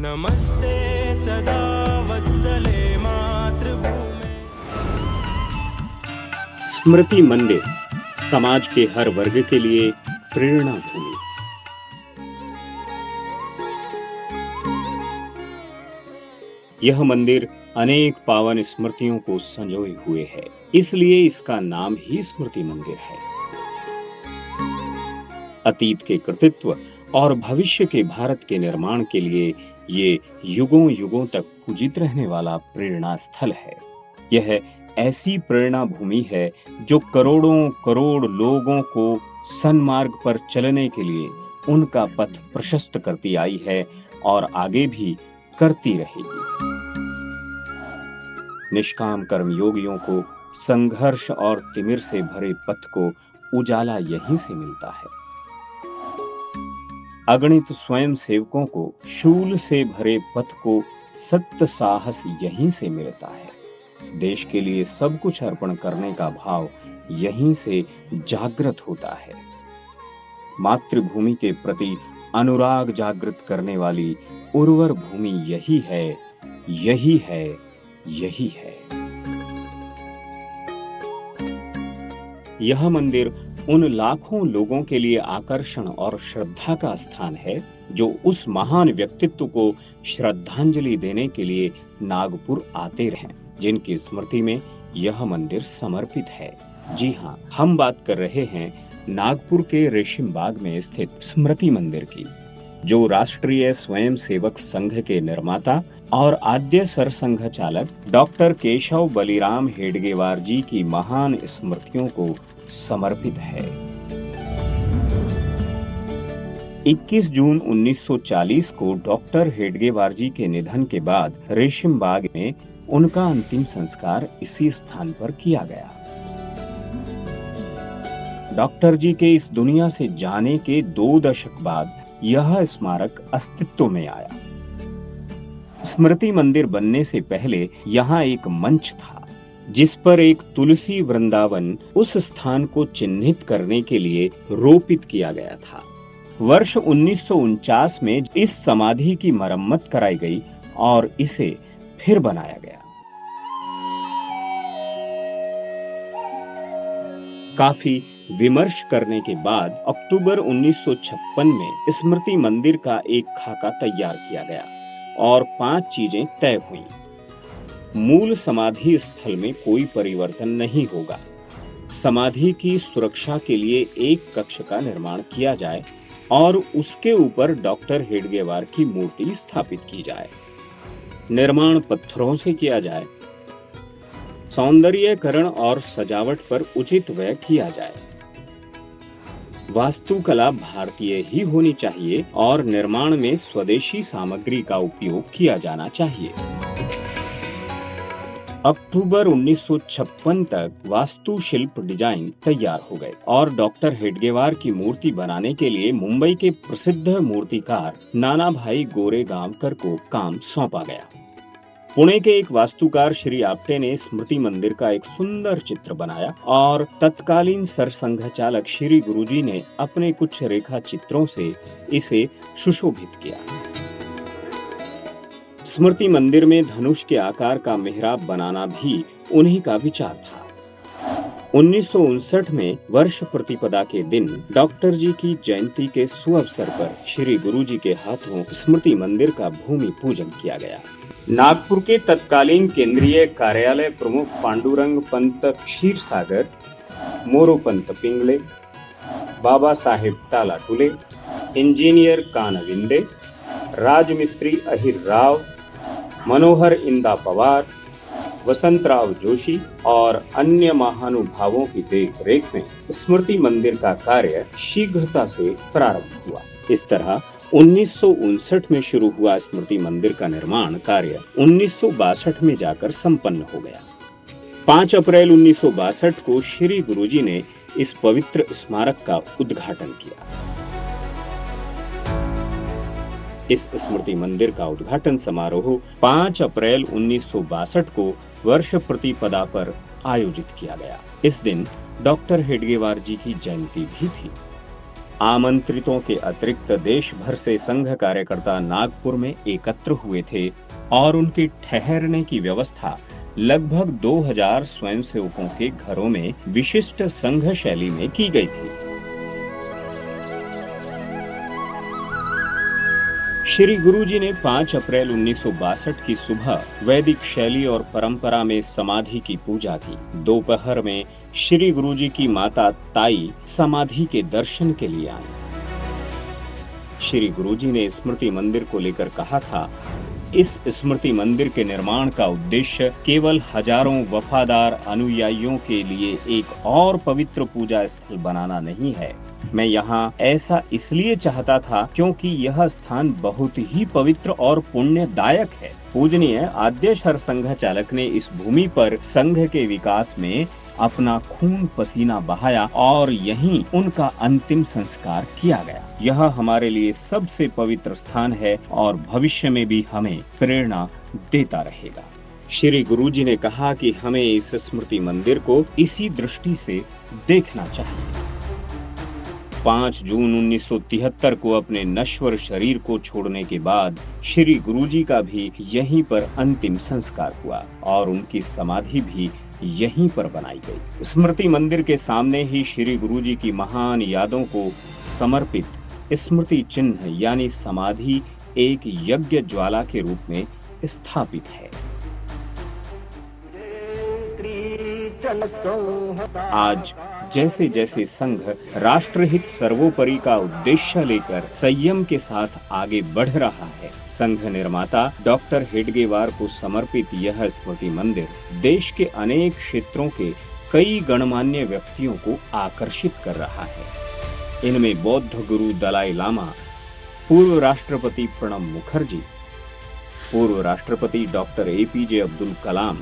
नमस्ते सदा वत्सले मातृभूमि। स्मृति मंदिर समाज के हर वर्ग के लिए प्रेरणा भूमि। यह मंदिर अनेक पावन स्मृतियों को संजोए हुए है, इसलिए इसका नाम ही स्मृति मंदिर है। अतीत के कृतित्व और भविष्य के भारत के निर्माण के लिए ये युगों युगों तक पूजित रहने वाला प्रेरणा स्थल है। यह ऐसी प्रेरणा भूमि है जो करोड़ों करोड़ लोगों को सन्मार्ग पर चलने के लिए उनका पथ प्रशस्त करती आई है और आगे भी करती रहेगी। निष्काम कर्म योगियों को संघर्ष और तिमिर से भरे पथ को उजाला यहीं से मिलता है। अगणित स्वयं सेवकों को शूल से भरे पथ को सत्य साहस यहीं से मिलता है। देश के लिए सब कुछ अर्पण करने का भाव यहीं से जागृत होता है। मातृभूमि के प्रति अनुराग जागृत करने वाली उर्वर भूमि यही है, यही है, यही है। यह मंदिर उन लाखों लोगों के लिए आकर्षण और श्रद्धा का स्थान है जो उस महान व्यक्तित्व को श्रद्धांजलि देने के लिए नागपुर आते रहे, जिनकी स्मृति में यह मंदिर समर्पित है। जी हाँ, हम बात कर रहे हैं नागपुर के रेशिम बाग में स्थित स्मृति मंदिर की, जो राष्ट्रीय स्वयंसेवक संघ के निर्माता और आद्य सरसंघ चालक डॉक्टर केशव बलिराम हेडगेवार जी की महान स्मृतियों को समर्पित है। 21 जून 1940 को डॉक्टर हेडगेवार जी के निधन के बाद रेशिम बाग में उनका अंतिम संस्कार इसी स्थान पर किया गया। डॉक्टर जी के इस दुनिया से जाने के 2 दशक बाद यह स्मारक अस्तित्व में आया। स्मृति मंदिर बनने से पहले यहाँ एक मंच था, जिस पर एक तुलसी वृंदावन उस स्थान को चिन्हित करने के लिए रोपित किया गया था। वर्ष 1949 में इस समाधि की मरम्मत कराई गई और इसे फिर बनाया गया। काफी विमर्श करने के बाद अक्टूबर 1956 में स्मृति मंदिर का एक खाका तैयार किया गया और 5 चीजें तय हुई। मूल समाधि स्थल में कोई परिवर्तन नहीं होगा। समाधि की सुरक्षा के लिए एक कक्ष का निर्माण किया जाए और उसके ऊपर डॉक्टर हेडगेवार की मूर्ति स्थापित की जाए। निर्माण पत्थरों से किया जाए। सौंदर्यीकरण और सजावट पर उचित व्यय किया जाए। वास्तुकला भारतीय ही होनी चाहिए और निर्माण में स्वदेशी सामग्री का उपयोग किया जाना चाहिए। अक्टूबर 1956 तक वास्तुशिल्प डिजाइन तैयार हो गए और डॉक्टर हेडगेवार की मूर्ति बनाने के लिए मुंबई के प्रसिद्ध मूर्तिकार नानाभाई गोरेगांवकर को काम सौंपा गया। पुणे के एक वास्तुकार श्री आप्टे ने स्मृति मंदिर का एक सुंदर चित्र बनाया और तत्कालीन सरसंघ चालक श्री गुरुजी ने अपने कुछ रेखा चित्रों से इसे सुशोभित किया। स्मृति मंदिर में धनुष के आकार का मिहराब बनाना भी उन्हीं का विचार था। 1959 में वर्ष प्रतिपदा के दिन डॉक्टर जी की जयंती के सुअवसर पर श्री गुरुजी के हाथों स्मृति मंदिर का भूमि पूजन किया गया। नागपुर के तत्कालीन केंद्रीय कार्यालय प्रमुख पांडुरंग पंत क्षीरसागर, मोरोपंत पिंगले, बाबा साहेब टालाटुले, इंजीनियर कानविंदे, राजमिस्त्री अहिर राव, मनोहर इंदा पवार, वसंतराव जोशी और अन्य महानुभावों की देखरेख में स्मृति मंदिर का कार्य शीघ्रता से प्रारंभ हुआ। इस तरह 1959 में शुरू हुआ स्मृति मंदिर का निर्माण कार्य 1962 में जाकर संपन्न हो गया। 5 अप्रैल 1962 को श्री गुरुजी ने इस पवित्र स्मारक का उद्घाटन किया। इस स्मृति मंदिर का उद्घाटन समारोह 5 अप्रैल 1962 को वर्ष प्रतिपदा पर आयोजित किया गया। इस दिन डॉक्टर हेडगेवार जी की जयंती भी थी। आमंत्रितों के अतिरिक्त देश भर से संघ कार्यकर्ता नागपुर में एकत्र हुए थे और उनके ठहरने की व्यवस्था लगभग 2000 स्वयंसेवकों के घरों में विशिष्ट संघ शैली में की गई थी। श्री गुरुजी ने 5 अप्रैल 1962 की सुबह वैदिक शैली और परंपरा में समाधि की पूजा की। दोपहर में श्री गुरुजी की माता ताई समाधि के दर्शन के लिए आई। श्री गुरुजी ने स्मृति मंदिर को लेकर कहा था, इस स्मृति मंदिर के निर्माण का उद्देश्य केवल हजारों वफादार अनुयायियों के लिए एक और पवित्र पूजा स्थल बनाना नहीं है। मैं यहाँ ऐसा इसलिए चाहता था क्योंकि यह स्थान बहुत ही पवित्र और पुण्यदायक है। पूजनीय आद्य संघ चालक ने इस भूमि पर संघ के विकास में अपना खून पसीना बहाया और यहीं उनका अंतिम संस्कार किया गया। यह हमारे लिए सबसे पवित्र स्थान है और भविष्य में भी हमें प्रेरणा देता रहेगा। श्री गुरुजी ने कहा कि हमें इस स्मृति मंदिर को इसी दृष्टि से देखना चाहिए। 5 जून 1973 को अपने नश्वर शरीर को छोड़ने के बाद श्री गुरुजी का भी यहीं पर अंतिम संस्कार हुआ और उनकी समाधि भी यहीं पर बनाई गई। स्मृति मंदिर के सामने ही श्री गुरुजी की महान यादों को समर्पित स्मृति चिन्ह यानी समाधि एक यज्ञ ज्वाला के रूप में स्थापित है। आज जैसे जैसे संघ राष्ट्रहित सर्वोपरि का उद्देश्य लेकर संयम के साथ आगे बढ़ रहा है, संघ निर्माता डॉक्टर हेडगेवार को समर्पित यह स्मृति मंदिर देश के अनेक क्षेत्रों के कई गणमान्य व्यक्तियों को आकर्षित कर रहा है। इनमें बौद्ध गुरु दलाई लामा, पूर्व राष्ट्रपति प्रणब मुखर्जी, पूर्व राष्ट्रपति डॉक्टर एपीजे अब्दुल कलाम,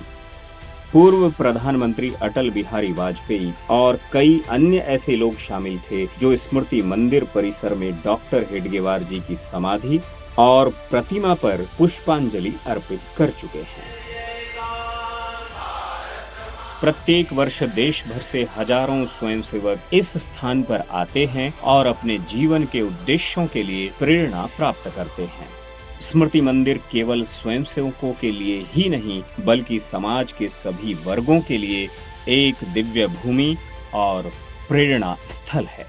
पूर्व प्रधानमंत्री अटल बिहारी वाजपेयी और कई अन्य ऐसे लोग शामिल थे जो स्मृति मंदिर परिसर में डॉक्टर हेडगेवार जी की समाधि और प्रतिमा पर पुष्पांजलि अर्पित कर चुके हैं। प्रत्येक वर्ष देश भर से हजारों स्वयंसेवक इस स्थान पर आते हैं और अपने जीवन के उद्देश्यों के लिए प्रेरणा प्राप्त करते हैं। स्मृति मंदिर केवल स्वयंसेवकों के लिए ही नहीं बल्कि समाज के सभी वर्गों के लिए एक दिव्य भूमि और प्रेरणा स्थल है।